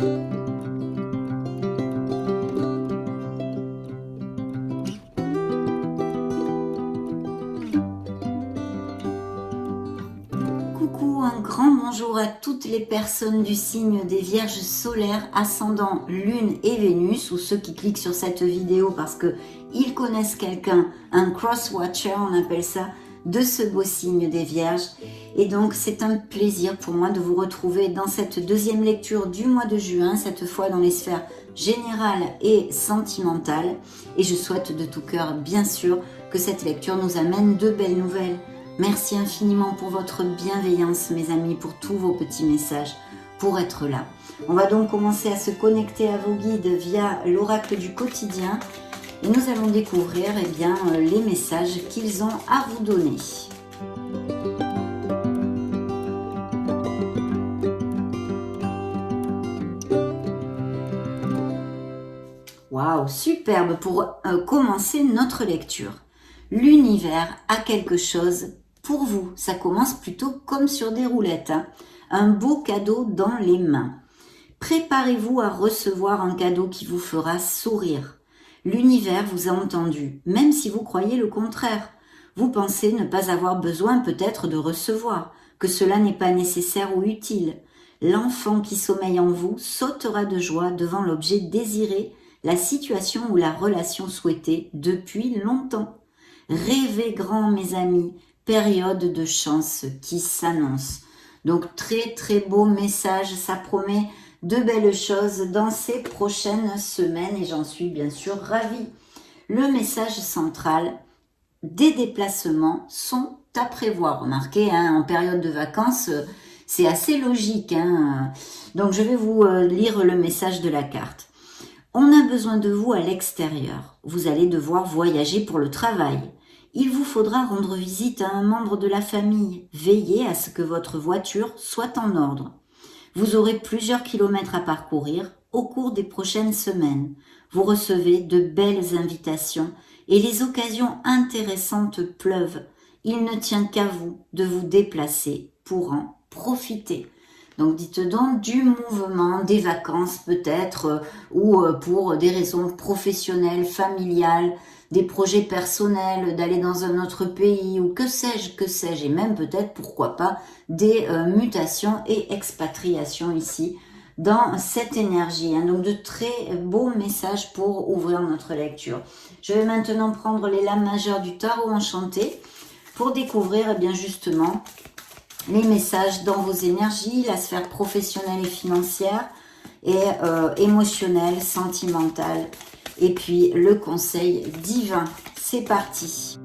Coucou, un grand bonjour à toutes les personnes du signe des Vierges solaires, ascendant Lune et Vénus, ou ceux qui cliquent sur cette vidéo parce qu'ils connaissent quelqu'un, un cross-watcher, on appelle ça, de ce beau signe des Vierges. Et donc c'est un plaisir pour moi de vous retrouver dans cette deuxième lecture du mois de juin, cette fois dans les sphères générales et sentimentales. Et je souhaite de tout cœur, bien sûr, que cette lecture nous amène de belles nouvelles. Merci infiniment pour votre bienveillance, mes amis, pour tous vos petits messages, pour être là. On va donc commencer à se connecter à vos guides via l'oracle du quotidien et nous allons découvrir les messages qu'ils ont à vous donner. Waouh, superbe pour commencer notre lecture. L'univers a quelque chose pour vous. Ça commence plutôt comme sur des roulettes, hein. Un beau cadeau dans les mains. Préparez-vous à recevoir un cadeau qui vous fera sourire. L'univers vous a entendu, même si vous croyez le contraire. Vous pensez ne pas avoir besoin peut-être de recevoir, que cela n'est pas nécessaire ou utile. L'enfant qui sommeille en vous sautera de joie devant l'objet désiré, la situation ou la relation souhaitée depuis longtemps. Rêvez grand, mes amis, période de chance qui s'annonce. Donc très très beau message, ça promet de belles choses dans ces prochaines semaines et j'en suis bien sûr ravie. Le message central, des déplacements sont à prévoir. Remarquez, hein, en période de vacances, c'est assez logique, hein. Donc je vais vous lire le message de la carte. On a besoin de vous à l'extérieur. Vous allez devoir voyager pour le travail. Il vous faudra rendre visite à un membre de la famille. Veillez à ce que votre voiture soit en ordre. Vous aurez plusieurs kilomètres à parcourir au cours des prochaines semaines. Vous recevez de belles invitations et les occasions intéressantes pleuvent. Il ne tient qu'à vous de vous déplacer pour en profiter. Donc dites donc du mouvement, des vacances peut-être, ou pour des raisons professionnelles, familiales, des projets personnels, d'aller dans un autre pays, ou que sais-je, et même peut-être, pourquoi pas, des mutations et expatriations ici, dans cette énergie. Hein. Donc de très beaux messages pour ouvrir notre lecture. Je vais maintenant prendre les lames majeures du tarot enchanté, pour découvrir bien justement les messages dans vos énergies, la sphère professionnelle et financière, et émotionnelle, sentimentale, et puis le conseil divin. C'est parti.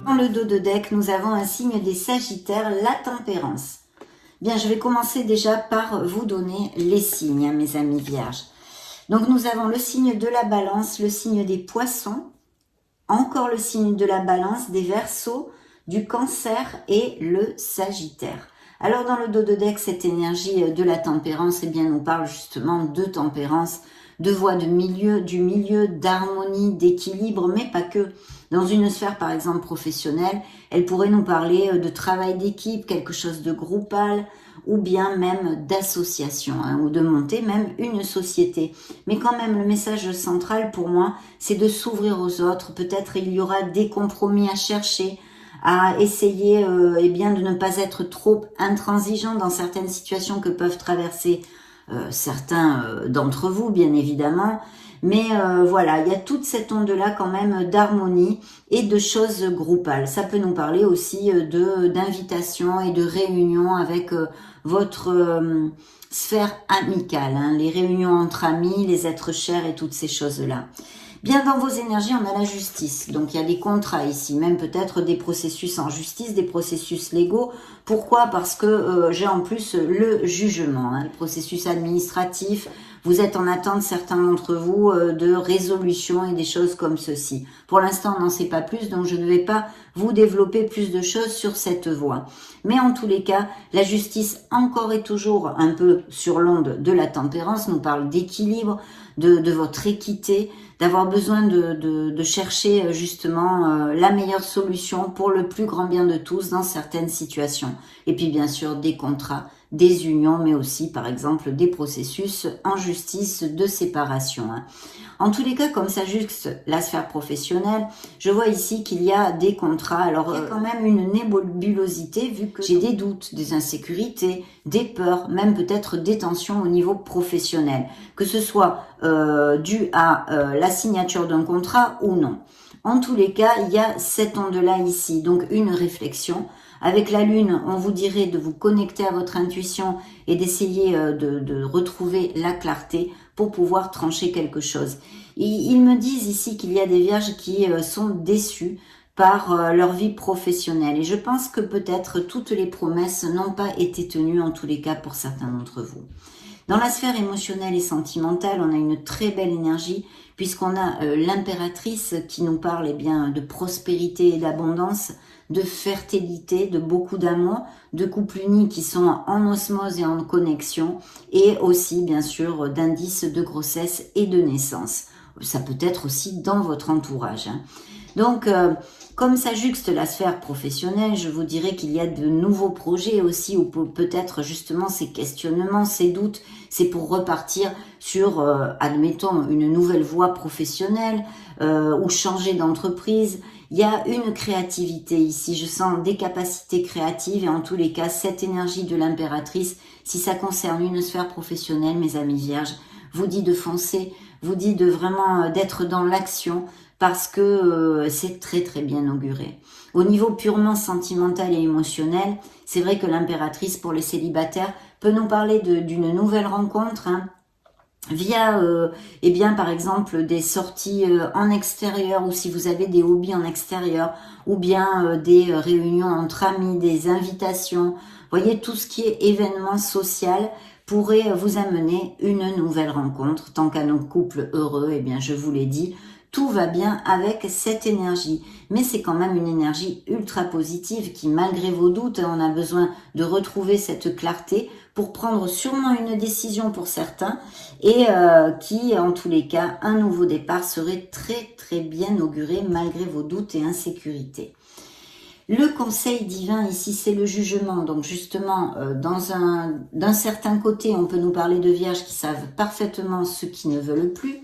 Dans le dos de deck, nous avons un signe des Sagittaires, la tempérance. Bien, je vais commencer déjà par vous donner les signes, hein, mes amis vierges. Donc, nous avons le signe de la balance, le signe des poissons, encore le signe de la balance, des Verseaux, du cancer et le Sagittaire. Alors, dans le dos de deck, cette énergie de la tempérance, eh bien, nous parle justement de tempérance, de voie de milieu, du milieu, d'harmonie, d'équilibre, mais pas que. Dans une sphère, par exemple, professionnelle, elle pourrait nous parler de travail d'équipe, quelque chose de groupal, ou bien même d'association, hein, ou de monter même une société. Mais quand même, le message central pour moi, c'est de s'ouvrir aux autres. Peut-être il y aura des compromis à chercher, à essayer de ne pas être trop intransigeant dans certaines situations que peuvent traverser certains d'entre vous, bien évidemment. Mais voilà, il y a toute cette onde-là quand même d'harmonie et de choses groupales. Ça peut nous parler aussi d'invitation et de réunions avec votre sphère amicale, hein, les réunions entre amis, les êtres chers et toutes ces choses-là. Bien, dans vos énergies, on a la justice. Donc, il y a des contrats ici, même peut-être des processus en justice, des processus légaux. Pourquoi? Parce que j'ai en plus le jugement, hein, le processus administratif. Vous êtes en attente, certains d'entre vous, de résolution et des choses comme ceci. Pour l'instant, on n'en sait pas plus, donc je ne vais pas vous développer plus de choses sur cette voie. Mais en tous les cas, la justice encore et toujours un peu sur l'onde de la tempérance nous parle d'équilibre, de votre équité, d'avoir besoin de chercher justement la meilleure solution pour le plus grand bien de tous dans certaines situations. Et puis bien sûr des contrats, des unions, mais aussi par exemple des processus en justice de séparation. En tous les cas, comme ça juxte la sphère professionnelle, je vois ici qu'il y a des contrats. Alors, il y a quand même une nébulosité vu que j'ai des doutes, des insécurités, des peurs, même peut-être des tensions au niveau professionnel. Que ce soit dû à la signature d'un contrat ou non. En tous les cas, il y a cette onde-là ici, donc une réflexion. Avec la lune, on vous dirait de vous connecter à votre intuition et d'essayer de retrouver la clarté pour pouvoir trancher quelque chose. Ils me disent ici qu'il y a des vierges qui sont déçues par leur vie professionnelle. Et je pense que peut-être toutes les promesses n'ont pas été tenues, en tous les cas pour certains d'entre vous. Dans la sphère émotionnelle et sentimentale, on a une très belle énergie puisqu'on a l'impératrice qui nous parle eh bien, de prospérité et d'abondance, de fertilité, de beaucoup d'amour, de couples unis qui sont en osmose et en connexion, et aussi bien sûr d'indices de grossesse et de naissance. Ça peut être aussi dans votre entourage. Donc, comme ça juxte la sphère professionnelle, je vous dirais qu'il y a de nouveaux projets aussi, ou peut-être justement ces questionnements, ces doutes, c'est pour repartir sur, admettons, une nouvelle voie professionnelle, ou changer d'entreprise. Il y a une créativité ici, je sens des capacités créatives, et en tous les cas, cette énergie de l'impératrice, si ça concerne une sphère professionnelle, mes amis vierges, vous dit de foncer, vous dit de vraiment d'être dans l'action, parce que c'est très très bien auguré. Au niveau purement sentimental et émotionnel, c'est vrai que l'impératrice pour les célibataires peut nous parler d'une nouvelle rencontre, via eh bien par exemple des sorties en extérieur, ou si vous avez des hobbies en extérieur, ou bien des réunions entre amis, des invitations. Voyez, tout ce qui est événement social pourrait vous amener une nouvelle rencontre. Tant qu'à nos couples heureux, eh bien je vous l'ai dit, tout va bien avec cette énergie. Mais c'est quand même une énergie ultra positive qui, malgré vos doutes, on a besoin de retrouver cette clarté pour prendre sûrement une décision pour certains, et qui, en tous les cas, un nouveau départ serait très très bien auguré malgré vos doutes et insécurités. Le conseil divin ici, c'est le jugement. Donc justement, d'un certain côté, on peut nous parler de vierges qui savent parfaitement ce qu'ils ne veulent plus.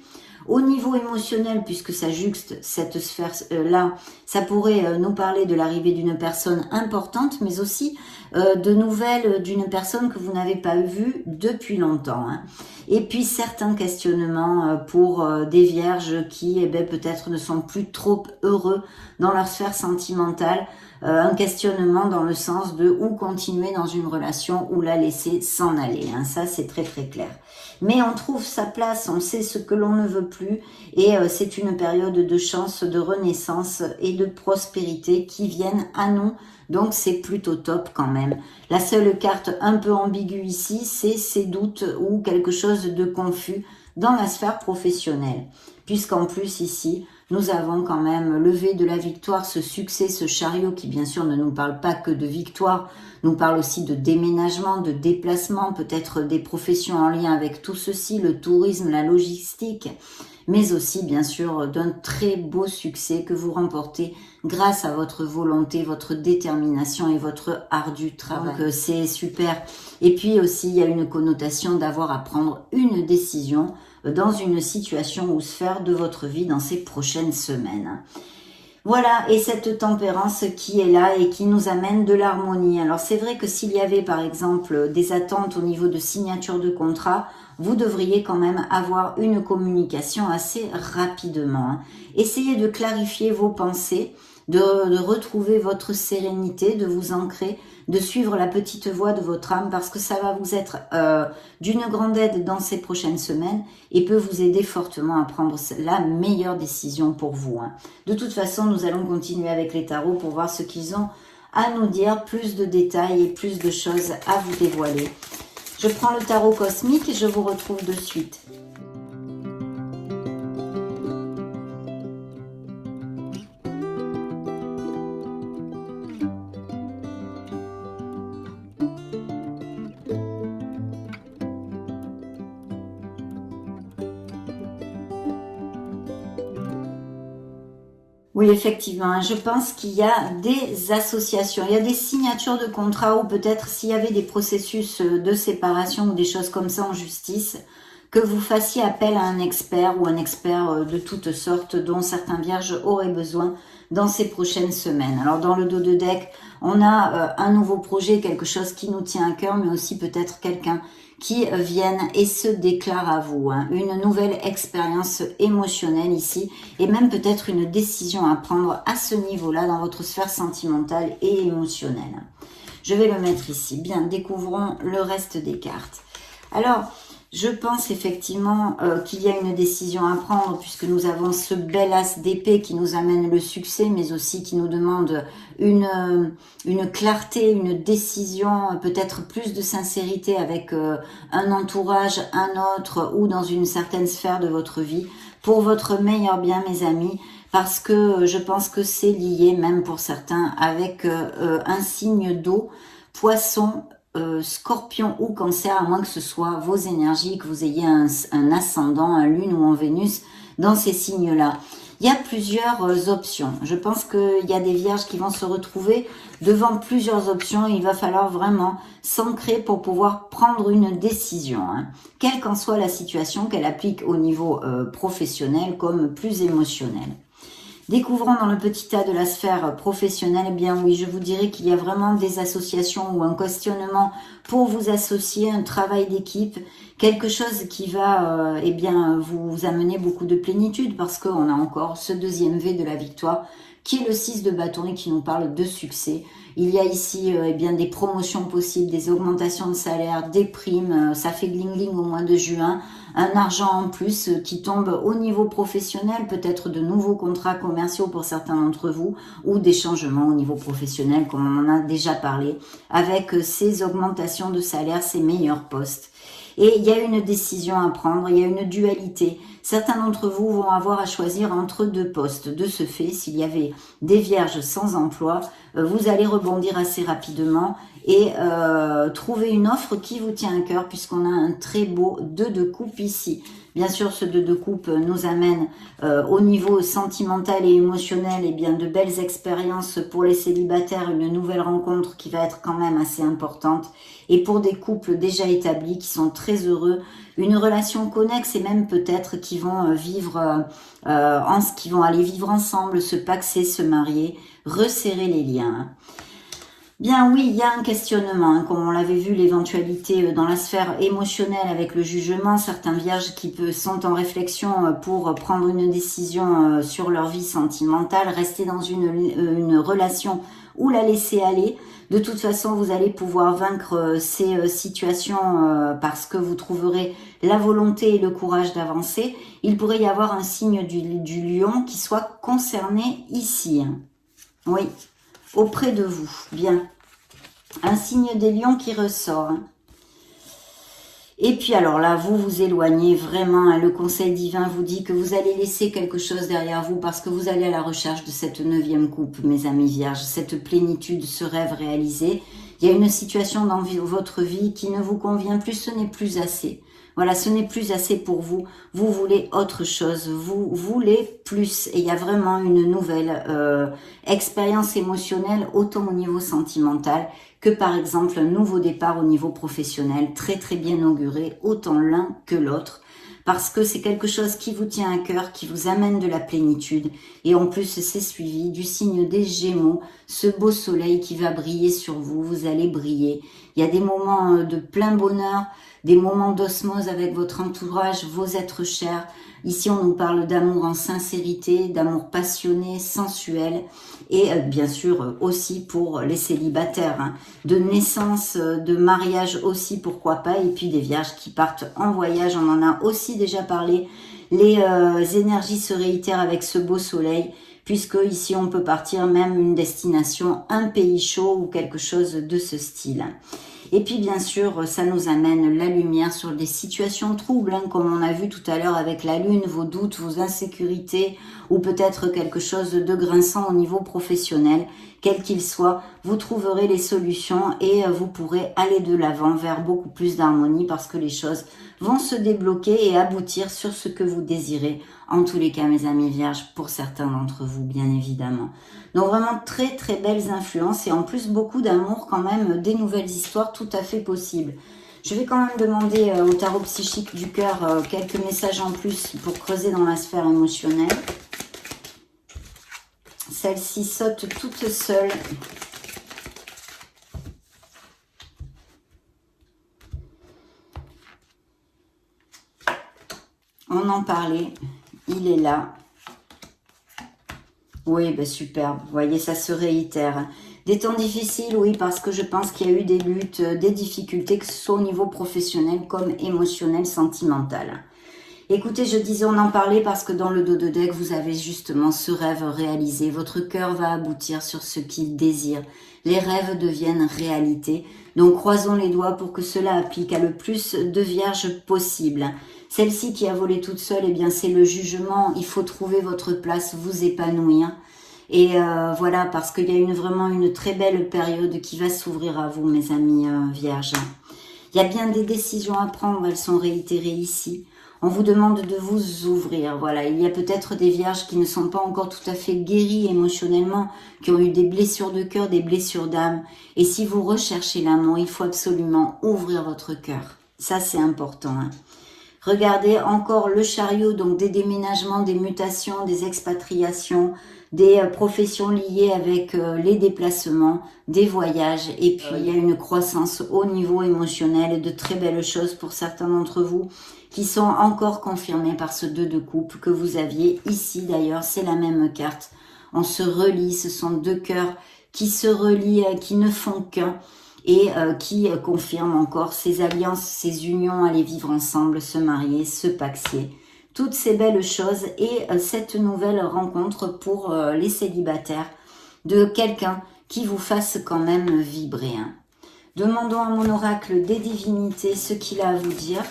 Au niveau émotionnel, puisque ça juxte cette sphère-là, ça pourrait nous parler de l'arrivée d'une personne importante, mais aussi de nouvelles d'une personne que vous n'avez pas vue depuis longtemps. Et puis certains questionnements pour des vierges qui peut-être ne sont plus trop heureux dans leur sphère sentimentale. Un questionnement dans le sens de où continuer dans une relation ou la laisser s'en aller. Ça, c'est très très clair. Mais on trouve sa place, on sait ce que l'on ne veut plus, et c'est une période de chance, de renaissance et de prospérité qui viennent à nous. Donc c'est plutôt top quand même. La seule carte un peu ambiguë ici, c'est ces doutes ou quelque chose de confus dans la sphère professionnelle. Puisqu'en plus ici, nous avons quand même levé de la victoire, ce succès, ce chariot qui bien sûr ne nous parle pas que de victoire, nous parle aussi de déménagement, de déplacement, peut-être des professions en lien avec tout ceci, le tourisme, la logistique, mais aussi bien sûr d'un très beau succès que vous remportez grâce à votre volonté, votre détermination et votre ardu travail. Donc c'est super. Et puis aussi il y a une connotation d'avoir à prendre une décision dans une situation ou sphère de votre vie dans ces prochaines semaines. Voilà, et cette tempérance qui est là et qui nous amène de l'harmonie. Alors c'est vrai que s'il y avait par exemple des attentes au niveau de signature de contrat, vous devriez quand même avoir une communication assez rapidement. Essayez de clarifier vos pensées, de retrouver votre sérénité, de vous ancrer, de suivre la petite voie de votre âme, parce que ça va vous être d'une grande aide dans ces prochaines semaines et peut vous aider fortement à prendre la meilleure décision pour vous. De toute façon, nous allons continuer avec les tarots pour voir ce qu'ils ont à nous dire, plus de détails et plus de choses à vous dévoiler. Je prends le tarot cosmique et je vous retrouve de suite. Oui, effectivement, je pense qu'il y a des associations, il y a des signatures de contrats ou peut-être s'il y avait des processus de séparation ou des choses comme ça en justice, que vous fassiez appel à un expert ou un expert de toutes sortes dont certains vierges auraient besoin dans ces prochaines semaines. Alors dans le dos de deck, on a un nouveau projet, quelque chose qui nous tient à cœur, mais aussi peut-être quelqu'un qui vienne et se déclare à vous. Une nouvelle expérience émotionnelle ici et même peut-être une décision à prendre à ce niveau-là dans votre sphère sentimentale et émotionnelle. Je vais le mettre ici. Bien, découvrons le reste des cartes. Alors, je pense effectivement qu'il y a une décision à prendre puisque nous avons ce bel as d'épée qui nous amène le succès, mais aussi qui nous demande une clarté, une décision, peut-être plus de sincérité avec un entourage, un autre ou dans une certaine sphère de votre vie pour votre meilleur bien, mes amis, parce que je pense que c'est lié, même pour certains, avec un signe d'eau, poisson, Scorpion ou Cancer, à moins que ce soit vos énergies, que vous ayez un ascendant, un Lune ou en Vénus dans ces signes-là. Il y a plusieurs options. Je pense qu'il y a des vierges qui vont se retrouver devant plusieurs options. Il va falloir vraiment s'ancrer pour pouvoir prendre une décision, quelle qu'en soit la situation, qu'elle applique au niveau professionnel comme plus émotionnel. Découvrons dans le petit tas de la sphère professionnelle, eh bien oui, je vous dirais qu'il y a vraiment des associations ou un questionnement pour vous associer, un travail d'équipe, quelque chose qui va eh bien vous amener beaucoup de plénitude parce qu'on a encore ce deuxième V de la victoire qui est le 6 de bâton et qui nous parle de succès. Il y a ici eh bien des promotions possibles, des augmentations de salaire, des primes, ça fait gling-gling au mois de juin, un argent en plus qui tombe au niveau professionnel, peut-être de nouveaux contrats commerciaux pour certains d'entre vous, ou des changements au niveau professionnel, comme on en a déjà parlé, avec ces augmentations de salaire, ces meilleurs postes. Et il y a une décision à prendre, il y a une dualité. Certains d'entre vous vont avoir à choisir entre deux postes. De ce fait, s'il y avait des vierges sans emploi, vous allez rebondir assez rapidement et trouver une offre qui vous tient à cœur puisqu'on a un très beau 2 de coupe ici. Bien sûr, ce 2 de coupe nous amène au niveau sentimental et émotionnel et bien de belles expériences pour les célibataires, une nouvelle rencontre qui va être quand même assez importante. Et pour des couples déjà établis qui sont très heureux, une relation connexe et même peut-être qui vont vivre, qui vont aller vivre ensemble, se paxer, se marier, resserrer les liens. Bien oui, il y a un questionnement, comme on l'avait vu, l'éventualité dans la sphère émotionnelle avec le jugement, certains vierges qui sont en réflexion pour prendre une décision sur leur vie sentimentale, rester dans une relation ou la laisser aller. De toute façon, vous allez pouvoir vaincre ces situations parce que vous trouverez la volonté et le courage d'avancer. Il pourrait y avoir un signe du lion qui soit concerné ici. Oui. Auprès de vous, bien. Un signe des lions qui ressort. Et puis alors là, vous vous éloignez vraiment. Le conseil divin vous dit que vous allez laisser quelque chose derrière vous parce que vous allez à la recherche de cette 9e coupe, mes amis vierges. Cette plénitude, ce rêve réalisé. Il y a une situation dans votre vie qui ne vous convient plus, ce n'est plus assez. Voilà, ce n'est plus assez pour vous. Vous voulez autre chose. Vous voulez plus. Et il y a vraiment une nouvelle expérience émotionnelle, autant au niveau sentimental que par exemple un nouveau départ au niveau professionnel, très très bien auguré, autant l'un que l'autre. Parce que c'est quelque chose qui vous tient à cœur, qui vous amène de la plénitude. Et en plus, c'est suivi du signe des Gémeaux, ce beau soleil qui va briller sur vous. Vous allez briller. Il y a des moments de plein bonheur, des moments d'osmose avec votre entourage, vos êtres chers. Ici, on nous parle d'amour en sincérité, d'amour passionné, sensuel. Et bien sûr aussi pour les célibataires, de naissance, de mariage aussi, pourquoi pas. Et puis des vierges qui partent en voyage, on en a aussi déjà parlé. Les énergies se réitèrent avec ce beau soleil, puisque ici on peut partir même une destination, un pays chaud ou quelque chose de ce style. Et puis bien sûr, ça nous amène la lumière sur des situations troubles, hein, comme on a vu tout à l'heure avec la lune, vos doutes, vos insécurités, ou peut-être quelque chose de grinçant au niveau professionnel. Quel qu'il soit, vous trouverez les solutions et vous pourrez aller de l'avant vers beaucoup plus d'harmonie parce que les choses vont se débloquer et aboutir sur ce que vous désirez. En tous les cas, mes amis vierges, pour certains d'entre vous, bien évidemment. Donc vraiment très très belles influences et en plus beaucoup d'amour quand même, des nouvelles histoires tout à fait possibles. Je vais quand même demander au tarot psychique du cœur quelques messages en plus pour creuser dans la sphère émotionnelle. Celle-ci saute toute seule. On en parlait, il est là. Oui, ben superbe. Vous voyez, ça se réitère. Des temps difficiles, oui, parce que je pense qu'il y a eu des luttes, des difficultés, que ce soit au niveau professionnel comme émotionnel, sentimental. Écoutez, je disais, on en parlait parce que dans le dos de deck, vous avez justement ce rêve réalisé. Votre cœur va aboutir sur ce qu'il désire. Les rêves deviennent réalité. Donc, croisons les doigts pour que cela applique à le plus de vierges possible. Celle-ci qui a volé toute seule, eh bien, c'est le jugement. Il faut trouver votre place, vous épanouir. Et voilà, parce qu'il y a vraiment une très belle période qui va s'ouvrir à vous, mes amis vierges. Il y a bien des décisions à prendre, elles sont réitérées ici. On vous demande de vous ouvrir, voilà. Il y a peut-être des vierges qui ne sont pas encore tout à fait guéries émotionnellement, qui ont eu des blessures de cœur, des blessures d'âme. Et si vous recherchez l'amour, il faut absolument ouvrir votre cœur. Ça, c'est important, hein. Regardez encore le chariot, donc des déménagements, des mutations, des expatriations, des professions liées avec les déplacements, des voyages. Et puis, il y a une croissance au niveau émotionnel et de très belles choses pour certains d'entre vous qui sont encore confirmées par ce 2 de coupe que vous aviez ici. D'ailleurs, c'est la même carte. On se relie, ce sont deux cœurs qui se relient, qui ne font qu'un. Et qui confirme encore ces alliances, ces unions, aller vivre ensemble, se marier, se paxer. Toutes ces belles choses et cette nouvelle rencontre pour les célibataires de quelqu'un qui vous fasse quand même vibrer, hein. Demandons à mon oracle des divinités ce qu'il a à vous dire.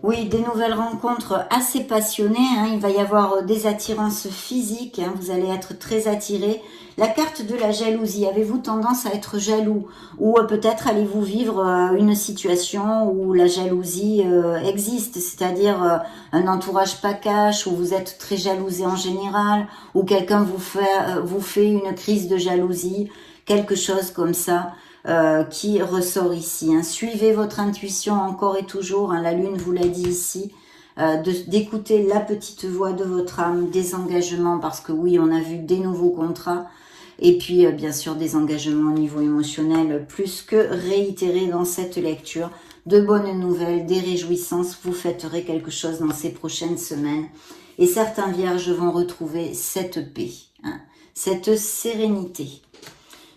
Oui, des nouvelles rencontres assez passionnées, hein. Il va y avoir des attirances physiques, hein. Vous allez être très attirés. La carte de la jalousie, avez-vous tendance à être jaloux? Ou peut-être allez-vous vivre une situation où la jalousie existe, c'est-à-dire un entourage pas cash, où vous êtes très jalousé en général, ou quelqu'un vous fait une crise de jalousie, quelque chose comme ça. Qui ressort ici, hein. Suivez votre intuition encore et toujours, hein. La lune vous l'a dit ici, d'écouter la petite voix de votre âme, des engagements, parce que oui, on a vu des nouveaux contrats, et puis bien sûr des engagements au niveau émotionnel, plus que réitérés dans cette lecture, de bonnes nouvelles, des réjouissances, vous fêterez quelque chose dans ces prochaines semaines, et certains vierges vont retrouver cette paix, hein, cette sérénité.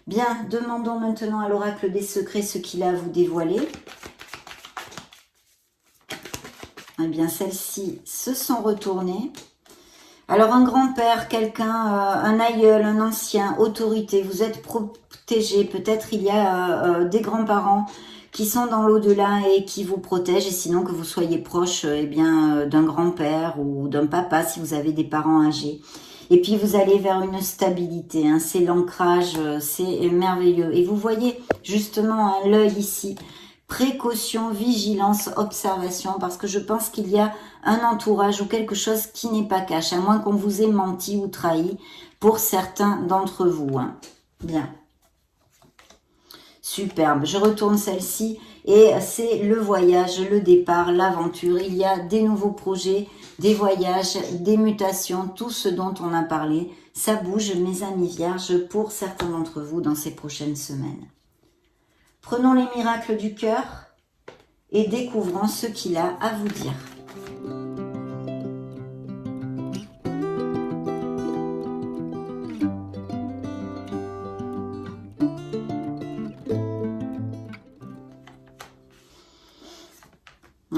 Bien, demandons maintenant à l'oracle des secrets ce qu'il a à vous dévoiler. Eh bien, celles-ci se sont retournées. Alors, un grand-père, quelqu'un, un aïeul, un ancien, autorité, vous êtes protégé. Peut-être il y a des grands-parents qui sont dans l'au-delà et qui vous protègent. Et sinon, que vous soyez proche eh bien, d'un grand-père ou d'un papa si vous avez des parents âgés. Et puis vous allez vers une stabilité, hein, c'est l'ancrage, c'est merveilleux. Et vous voyez justement hein, l'œil ici, précaution, vigilance, observation, parce que je pense qu'il y a un entourage ou quelque chose qui n'est pas caché, à moins qu'on vous ait menti ou trahi pour certains d'entre vous, hein. Bien. Superbe, je retourne celle-ci et c'est le voyage, le départ, l'aventure. Il y a des nouveaux projets, des voyages, des mutations, tout ce dont on a parlé. Ça bouge, mes amis vierges, pour certains d'entre vous dans ces prochaines semaines. Prenons les miracles du cœur et découvrons ce qu'il a à vous dire.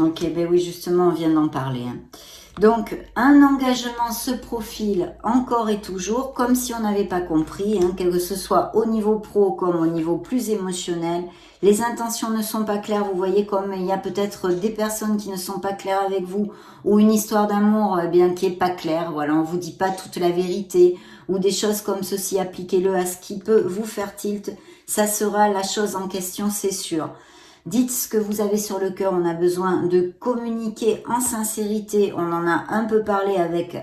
Ok, ben oui, justement, on vient d'en parler. Hein. Donc, un engagement se profile encore et toujours, comme si on n'avait pas compris, hein, que ce soit au niveau pro comme au niveau plus émotionnel. Les intentions ne sont pas claires, vous voyez comme il y a peut-être des personnes qui ne sont pas claires avec vous, ou une histoire d'amour eh bien qui est pas claire, voilà, on vous dit pas toute la vérité, ou des choses comme ceci, appliquez-le à ce qui peut vous faire tilt, ça sera la chose en question, c'est sûr. Dites ce que vous avez sur le cœur, on a besoin de communiquer en sincérité, on en a un peu parlé avec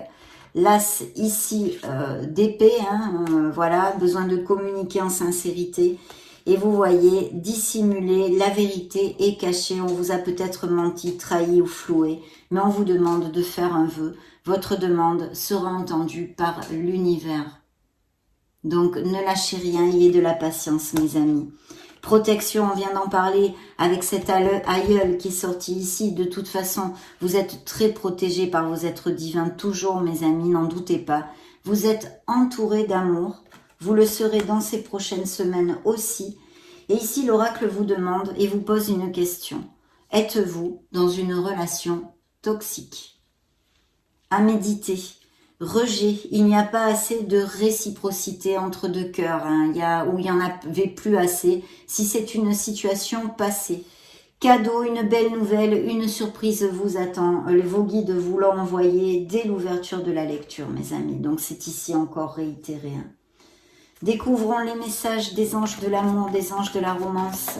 l'as ici d'épée, hein, voilà, besoin de communiquer en sincérité. Et vous voyez, dissimuler, la vérité est cachée, on vous a peut-être menti, trahi ou floué, mais on vous demande de faire un vœu. Votre demande sera entendue par l'univers. Donc ne lâchez rien, ayez de la patience mes amis. Protection, on vient d'en parler avec cet aïeul qui est sorti ici. De toute façon, vous êtes très protégés par vos êtres divins, toujours mes amis, n'en doutez pas. Vous êtes entourés d'amour, vous le serez dans ces prochaines semaines aussi. Et ici, l'oracle vous demande et vous pose une question. Êtes-vous dans une relation toxique? À méditer. Rejet, il n'y a pas assez de réciprocité entre deux cœurs, hein, où il n'y en avait plus assez, si c'est une situation passée. Cadeau, une belle nouvelle, une surprise vous attend, vos guides vous l'ont envoyé dès l'ouverture de la lecture, mes amis, donc c'est ici encore réitéré. Hein. Découvrons les messages des anges de l'amour, des anges de la romance.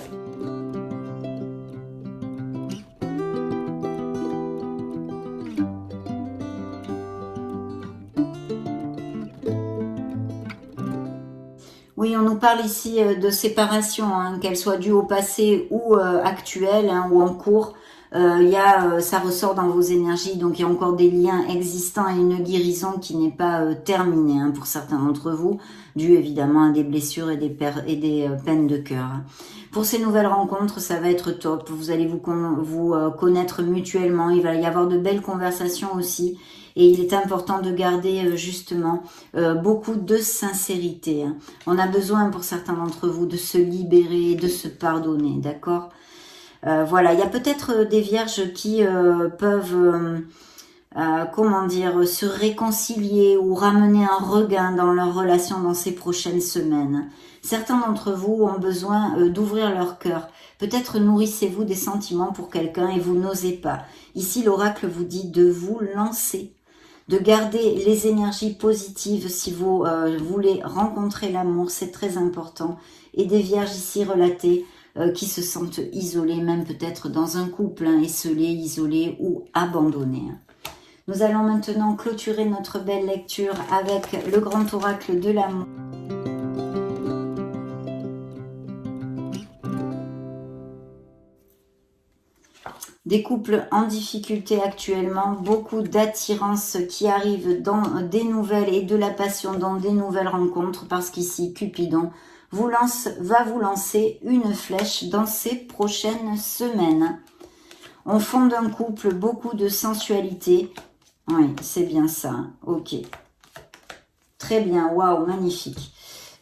Oui, on nous parle ici de séparation, hein, qu'elle soit due au passé ou actuelle, hein, ou en cours. Ça ressort dans vos énergies, donc il y a encore des liens existants et une guérison qui n'est pas terminée hein, pour certains d'entre vous, dû évidemment à des blessures et des peines de cœur. Hein. Pour ces nouvelles rencontres, ça va être top. Vous allez vous connaître mutuellement. Il va y avoir de belles conversations aussi. Et il est important de garder justement beaucoup de sincérité. Hein. On a besoin pour certains d'entre vous de se libérer, de se pardonner, d'accord ? Voilà, il y a peut-être des vierges qui peuvent, se réconcilier ou ramener un regain dans leur relation dans ces prochaines semaines. Certains d'entre vous ont besoin d'ouvrir leur cœur. Peut-être nourrissez-vous des sentiments pour quelqu'un et vous n'osez pas. Ici, l'oracle vous dit de vous lancer, de garder les énergies positives si vous voulez rencontrer l'amour, c'est très important. Et des vierges ici relatées qui se sentent isolées, même peut-être dans un couple, hein, esselées, isolées ou abandonnées. Nous allons maintenant clôturer notre belle lecture avec le grand oracle de l'amour. Des couples en difficulté actuellement, beaucoup d'attirance qui arrive dans des nouvelles et de la passion dans des nouvelles rencontres parce qu'ici Cupidon va vous lancer une flèche dans ces prochaines semaines. On fonde un couple, beaucoup de sensualité. Oui, c'est bien ça. Ok. Très bien. Waouh, magnifique.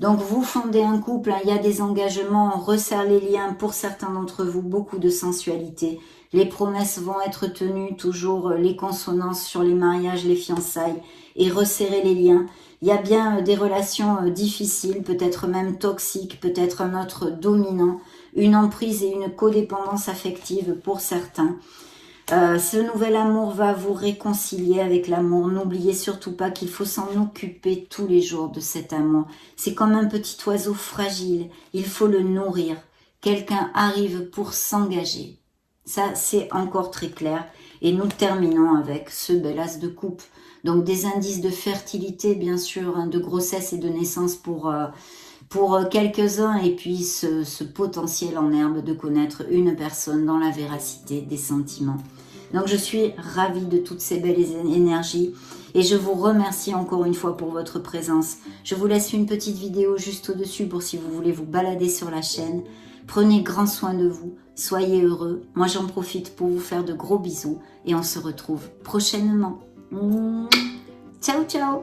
Donc, vous fondez un couple, hein, il y a des engagements, on resserre les liens pour certains d'entre vous, beaucoup de sensualité. Les promesses vont être tenues, toujours les consonances sur les mariages, les fiançailles et resserrer les liens. Il y a bien des relations difficiles, peut-être même toxiques, peut-être un autre dominant, une emprise et une codépendance affective pour certains. Ce nouvel amour va vous réconcilier avec l'amour. N'oubliez surtout pas qu'il faut s'en occuper tous les jours de cet amour. C'est comme un petit oiseau fragile, il faut le nourrir. Quelqu'un arrive pour s'engager. Ça, c'est encore très clair. Et nous terminons avec ce bel as de coupe. Donc des indices de fertilité, bien sûr, hein, de grossesse et de naissance pour quelques-uns, et puis ce potentiel en herbe de connaître une personne dans la véracité des sentiments. Donc je suis ravie de toutes ces belles énergies et je vous remercie encore une fois pour votre présence. Je vous laisse une petite vidéo juste au-dessus pour si vous voulez vous balader sur la chaîne. Prenez grand soin de vous, soyez heureux. Moi j'en profite pour vous faire de gros bisous et on se retrouve prochainement. Ciao ciao.